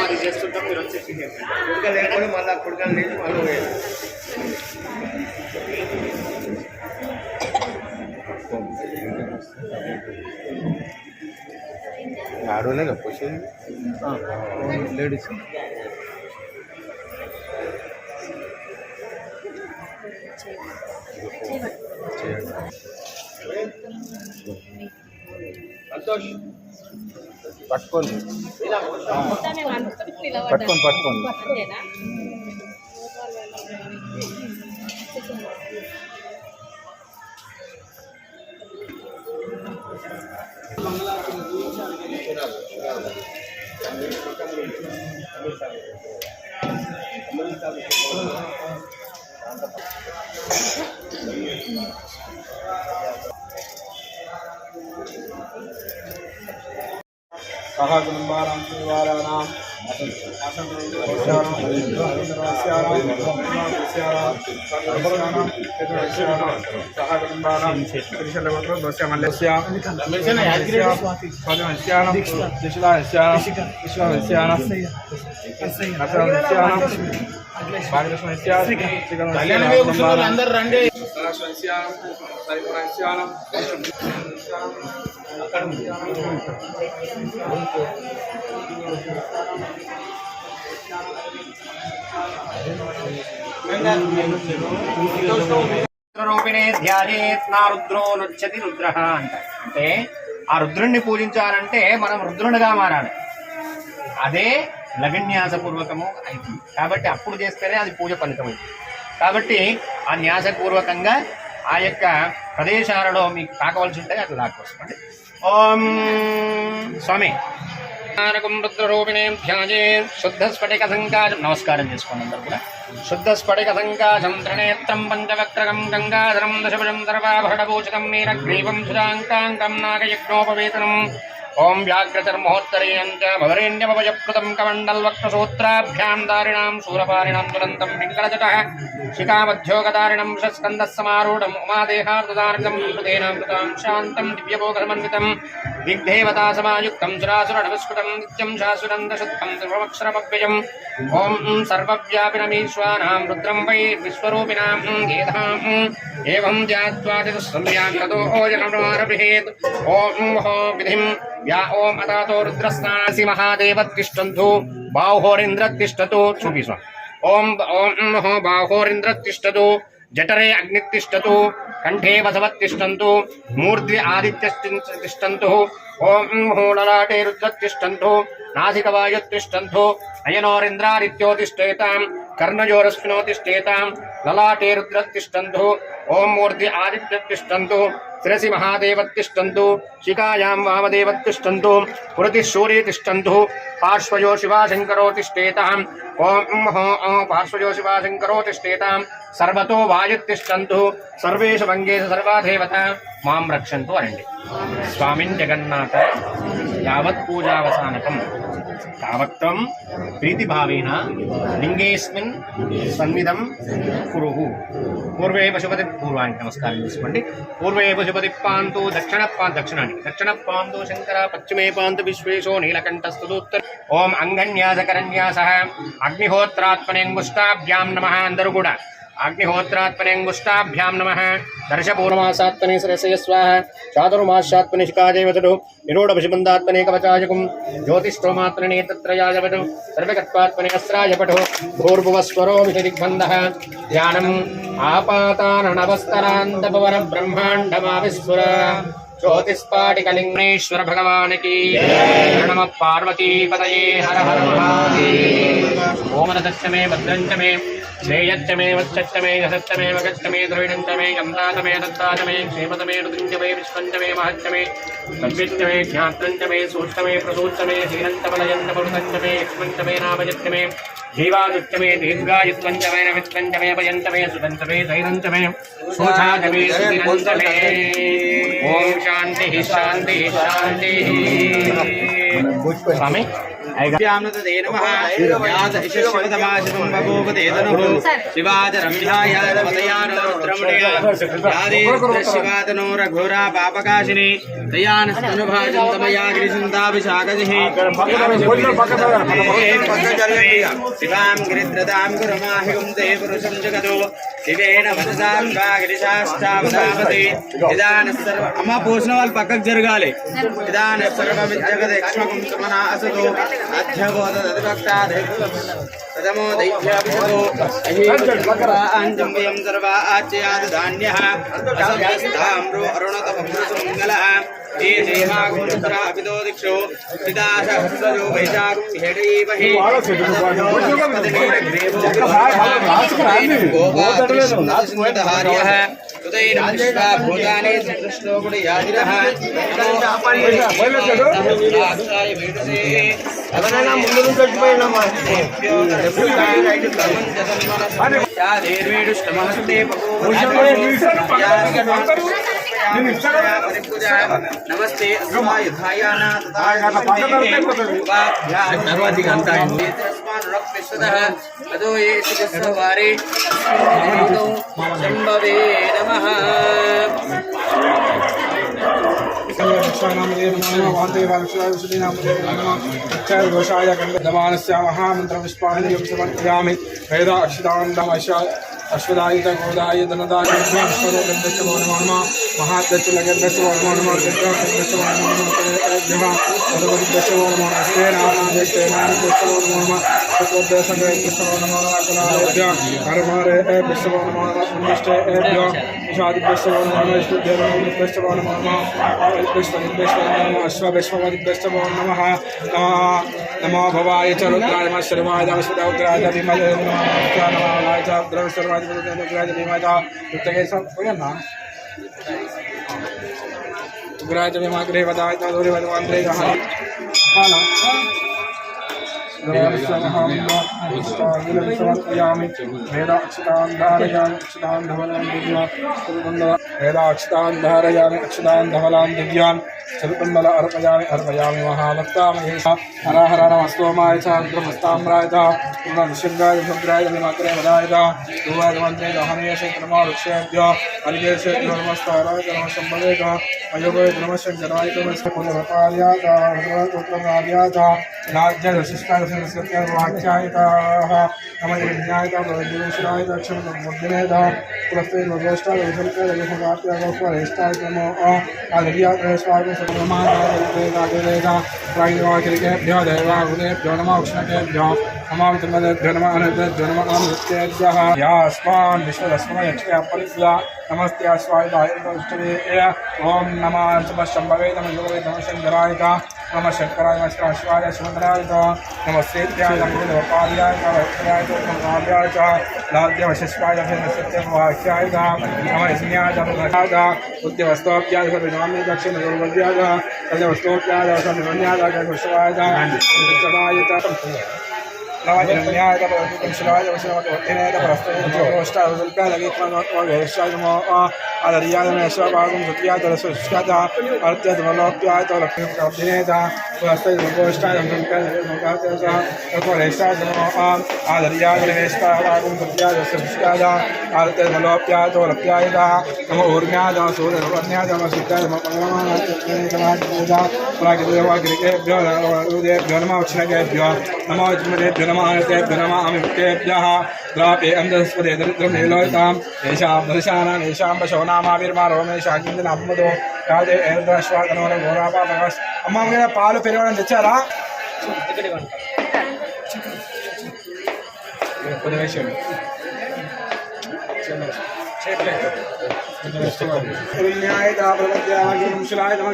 అది చేస్తుంటాం మీరు వచ్చేసి కుడుక లేకపోతే మళ్ళీ కుడుకలు లేచి మళ్ళీ పోయారు ఆడోలే పోసేది లేడీస్ సంతోష్ పట్టుకోండి పట్టుకోండి పట్టుకోండి సహకుటుంబానాం నివారాణాం అందరు రండి రూపిణే ధ్యాయేత్ నా రుద్రో నృత్యతి రుద్ర అంటే ఆ రుద్రుణ్ణి పూజించాలంటే మనం రుద్రునిగా మారాలి. అదే లగన్యాసపూర్వకము అవుతుంది. కాబట్టి అప్పుడు చేస్తేనే అది పూజ ఫలితమైంది. కాబట్టి ఆ న్యాసపూర్వకంగా ఆ యొక్క ప్రదేశాలలో మీకు తాకవలసి ఉంటే అట్లా లాక్కొస్తామండి. ఓం స్వామి రుద్రరూపిణీం ధ్యాయే శుద్ధ స్ఫటిక సంకాశం నమస్కారం చేసుకోండి అందరూ కూడా. శుద్ధ స్ఫటిక సంకాశం త్రినేత్రం పంచవక్రగం గంగాధరం దశభుజం సర్వాభరణభూషితం నీలగ్రీవం సురాంకాంకం నాగయజ్ఞోపవేతనం ఓం వ్యాఘ్రచర్మహోత్తరేణం చ భవరేణ్యమభయప్లుతం కమండల్వక్రసూత్రాభ్యాం దారిణాం శూరపారిణాం దురంతం పింగళజటః శిఖామధ్యోగదారిణం స్కందः సమారూఢం ఉమాదేహార్దదారితం హృదేనాం కృతాం శాంతం దివ్యభోగసమన్వితం దిగ్దేవతా సమాయుక్తం సురాసురనమస్కృతం నిత్యం శాశ్వతందశుద్ధం సర్వమక్షరమవ్యయం ఓం సర్వవ్యాపినమీశ్వరాం రుద్రం వై విశ్వరూపిణాం గేధాం ఏవం ధ్యాత్వాదితస్సంవ్యాఖ్యతో ఓజనమారభిహేత్ ఓం హో విధిం या ओम अतातो रुद्रस्नासि महादेवत्तिष्ठन्तु बाहोरिन्द्रत्तिष्ठतु చూపిస్తా ओम ओम हो बाहोरिन्द्रत्तिष्ठतु जठरे अग्नित्तिष्ठतु कंठे वसवत्तिष्ठन्तु मूर्ध्नि आदित्यस्तिष्ठन्तु ओम हो ललाटे रुद्रत्तिष्ठन्तु नासिकवायुत्तिष्ठन्तु अयनोरिन्द्रादित्योतिष्ठेतां कर्णयोरस्मिनोतिष्ठेतां ललाटे रुद्रत्तिष्ठन्तु ओम मूर्ध्नि आदित्यत्तिष्ठन्तु शिरसि महादेवत्तिष्ठन्तु शिखायां वामदेवत्तिष्ठन्तु पुरतिः सूर्ये तिष्ठन्तु पार्श्वयो शिवाशङ्करो तिष्ठेताम् ओम हो पार्श्वयो शिवाशङ्करो तिष्ठेताम् सर्वतो वायुत्तिष्ठन्तु सर्वेषु भङ्गेषु सर्वा देवता मां रक्षन्तु अरण्ये स्वामिन् जगन्नाथ यावत् पूजावसानकम् तावत्त्वं प्रीतिभावेन लिंगेस्मिन् सन्निधं कुरुः पूर्वे पशुपति पूर्वाणि नमस्कारं చేసుకోండి पूर्वे पशुपति पान्तु दक्षिणानि दक्षिणपान्तु शंकर पश्चिमे पान्तु विश्वेशो नीलकण्ठस्तुत्तर ओम अंगन्यासकरन्यासः अग्निहोत्रात्मनेङ्गुष्टाभ्यां नमः अंदरू కూడా अग्निहोत्रात्मनेङ्गुष्टाभ्यां नमः दर्शपूर्णमासात्मने सरसय स्वाहा चातुर्मास्यात्मने शिखादेवतु निरूढपशुबन्धात्मने कवचायकुं ज्योतिष्ठोमात्मने तत्रयाजवतु सर्वकत्वात्मने अस्राय पठो भूर्भुवस्वरो विषदिग्बन्धः ध्यानम् आपाताननवस्तरान्तपवर ब्रह्माण्डमाविस्फुर ज्योतिष्पाटिकलिंगेश्वर भगवान की नम पार्वती पतये हर हर महादेव ओम रतच्चमे भद्रञ्चमे श्रेयच्चमे वत्सच्चमे यशच्चमे वगच्चमे द्रविणञ्चमे यम्नाचमे दत्ताचमे क्षेमतमे ऋतुञ्चमे विश्वञ्चमे महच्चमे तद्विच्चमे ज्ञात्रञ्चमे सूक्ष्ममे प्रसूच्चमे शीलञ्चमलयञ्चमरुतञ्चमे यक्ष्मञ्चमे नामयच्चमे जीवादुच्चमे दीर्घायुत्वञ्चमे नमित्वञ्चमे भयञ्चमे सुतञ्चमे धैर्यञ्चमे शोचाचमे सुतिरञ्चमे ओम शांति शांति शांति स्वामी श्यामते नमः याद शिवतमाशिवं बभूवते तनुः शिवाज रम्यायानवदयानोद्रमणया यादेन्द्र शिवातनो रघोरा पापकाशिनी तयानस्तनुभाजन्तमया गिरिशन्ताभिषाकजिः शिवां गिरिद्रदां गुरुमाहिगुं ते पुरुषं जगतो शिवेन वदसां वा गिरिशाष्टावदापते इदानः सर्व अम्म पूछने वाले पक्कक जरगाले इदानः सर्वविद्यगदेक्ष्मकं समना असतो अध्यबोधदधिभक्ताद् प्रथमो दैत्याभिषतो अहिंजम्बयं सर्वा आच्ययाद धान्यः असंस्ताम्रो अरुणतमपुरुषमङ्गलः ये देहागुणत्रा अभितो दिक्षो सिदाशहस्रजो वैशाखं हेडीमहि गोपाकृष्णहार्यः उदयन विश्वा भूतानि कृष्णोगुणयाजिनः नमस्ते शंभवे नमः महामंत्रपुष्पाणि समर्पयामि अश्वदायित गोदाय धनदाय नमो भवाय च रुद्राय शर्वाय उग्राय विमले उग्राय विमाग्रे वदाय दूरे वदवान्द्रे समर्पयामि वेदाक्षतान् धारयामि अक्षतान् धवलान् धवलान् दिव्यान् चतुर्कुण्डल अर्पयामि महाभक्तामहेश हर हर नमस्तोमाय च रुद्रमस्ताम्राय च पूर्णनिषङ्गाय भद्राय विमाग्रे वदाय च दूरवन्द्रे हमेश नमोक्षेभ्य अनिकेशेभ्यो नमस्काराय नमः शम्भवे च अयोगे नमः शङ्कराय नमः कुलभटार्याय च भद्रगोत्रमार्याय च राज्यवशिष्टाय वाक्यायताः नमः यज्ञाय च भगवद्गीताय च क्षमबुद्धिने च पुरस्ते भगवष्टाय विसर्गाय विसर्गाय गोपरेष्टाय नमो आदिर्याय स्वाय सर्वमादेवेगा प्रायिवाकिरिकेभ्यो देवागुणेभ्यो नमः उष्णकेभ्यो नमः वितमदेभ्यो नमः अनृतेभ्यो नमः अमृतेभ्यः यास्मान् विश्वदस्मै यक्षया परिस्ला नमस्ते स्वायुधाय उष्टवे ओम नमः शम्भवे नमः योगे नमः शङ्कराय नमः शङ्कराय नमः शिवाय सुमन्द्राय नमः सेत्याय नमः गोपाल्याय नमः काव्याय च लाद्यवशिष्टाय नमः सत्यवाक्याय नमः यज्ञाय नमः उद्यवस्तोप्याय सर्वनामे दक्षिण दुर्वद्याय तजवस्तोप्याय सर्वन्याय विश्वाय विश्वाय नवजन्याय शिवाय वशवत्तिने परस्ताय लगित्वाय नमो आदर्याय मेश्वभागं द्वितीयाय दशस्काय अर्त्यधमलोप्याय लक्ष्मीकाब्धिने पुरस्ताय गोष्ठाय नमोष्टाय नमो आदर्याय मेश्वभागं द्वितीयाय दशस्काय अर्त्यधमलोप्याय लप्याय नमो ऊर्म्याय सूर्यवर्ण्याय नमः सिद्धाय नमः प्रागिदेवागिरिकेभ्यो नमः उष्णकेभ्यो नमो विद्मदेभ्यो नमः नमः अमितेभ्यः द्रापे अंधस्पदे दरिद्रं नीलोतां येषां दर्शानां येषां पशूनामाविर्मारोमेषाकिन्दनाब्मदो राजे एन्द्रश्वाकनो घोरापापकस् अम्मा मेरा पालु पेरवడం తెచ్చారా ఉపదేశం न्याय प्रवद्याय नमः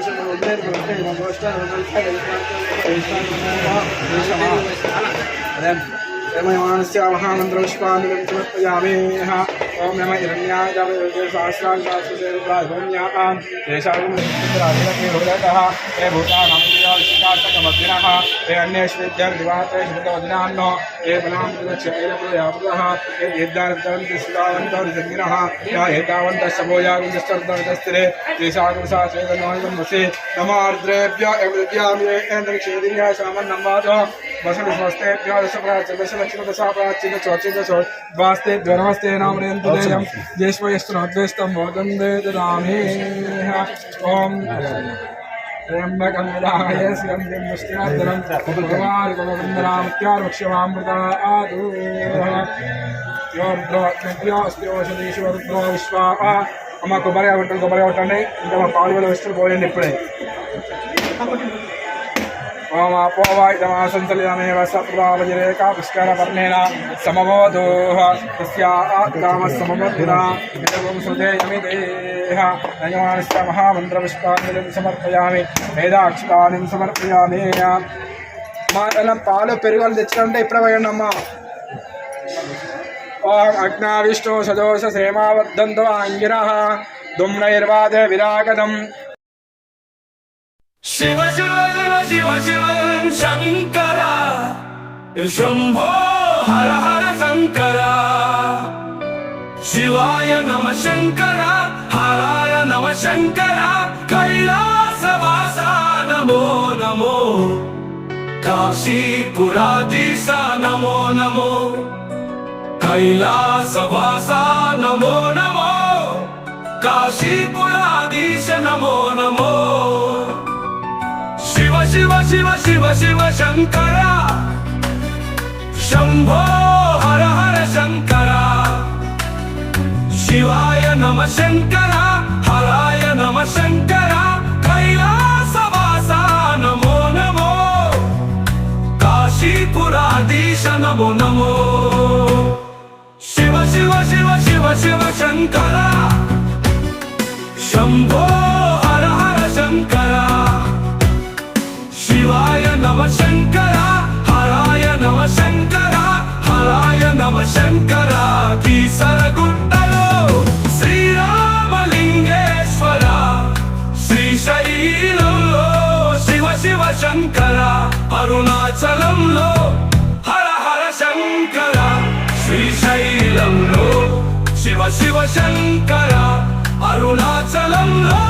यमयमानस्य महामन्त्रपुष्पाणि समर्पयामि ओम नमः हिरण्याय सहस्राणि सहस्रसेविताय भूम्यां तेषां राधिरके हृदयतः हे भूतानां विशिष्टार्थकमग्निनः हे अन्येष्विद्यार्दिवात्रे शुद्धवदिनान्नो हे बलां हे यद्दानन्तरिष्टावन्तरिजग्निनः या एतावन्तः समोयागुन्दस्तर्दस्तरे तेषां सहस्रेतनोहंसि नमार्द्रेभ्य एवद्यामि एन्द्रक्षेदिन्या सामन्नं वादो वसनु स्वस्तेभ्यो दशलक्ष्मदशाप्राच्चिन्न चौचिन्न वास्ते नमस्ते नामरेन्द्रदेयं ज्येष्ठयस्तनोद्वेष्टं भोजन्दे ददामि ओम त्र्यम्बकं यदामहे सुगन्धिं पुष्टिवर्धनं उर्वारुकमन्दरामत्यार्वक्ष्यमामृतादु योर्द्रोऽस्ति रुद्रो विश्वा అమ్మ కొబ్బరి కొట్టండి ఇంకా మా పాలు కూడా వేసుకుని పోయండి ఇప్పుడే ఓం అపోవాయుధమాసంతలిదమేవ సప్రభావజిరేకా పుష్కరవర్ణేన సమమోదోః తస్యాత్కామస్సమవర్ధినా ఇదం సృజేయమిదేహ నయమానస్య మహామంత్రపుష్పాంజలిం సమర్పయామి వేదాక్షరాణిం సమర్పయామి మా పాలు పెరుగులు తెచ్చుకుంటే ఇప్పుడే పోయండి అమ్మ ओम अग्नाविष्टो सदोष सेमावर्धन्तो आंगिरः दुम्नैर्वादे विरागदम् शिव शिव शिव शिव शिव शंकरा शंभो हर हर शंकरा शिवाय नमः शंकरा हराय नमः शंकरा कैलासवासा नमो नमो काशीपुराधीशा नमो नमो कैलासवासा नमो नमो काशीपुराधीश नमो नमो शिव शिव शिव शिव शिव शंकरा शंभो हर हर शंकरा शिवाय नमः शंकरा हराय नमः शंकरा कैलासवासा नमो नमो काशीपुराधीश नमो नमो शिव शिव शिव शिव शिव शंकरा शंभो हर हर शंकरा शिवाय नमः शंकरा हराय नमः शंकरा हराय नमः शंकरा कीसरगुट्टलो श्रीरामलिंगेश्वर శ్రీశైలంలో శివ శివ శంకర అరుణాచలంలో హర హర శంకర శ్రీశైలంలో శివ శివ శంకర అరుణాచలంలో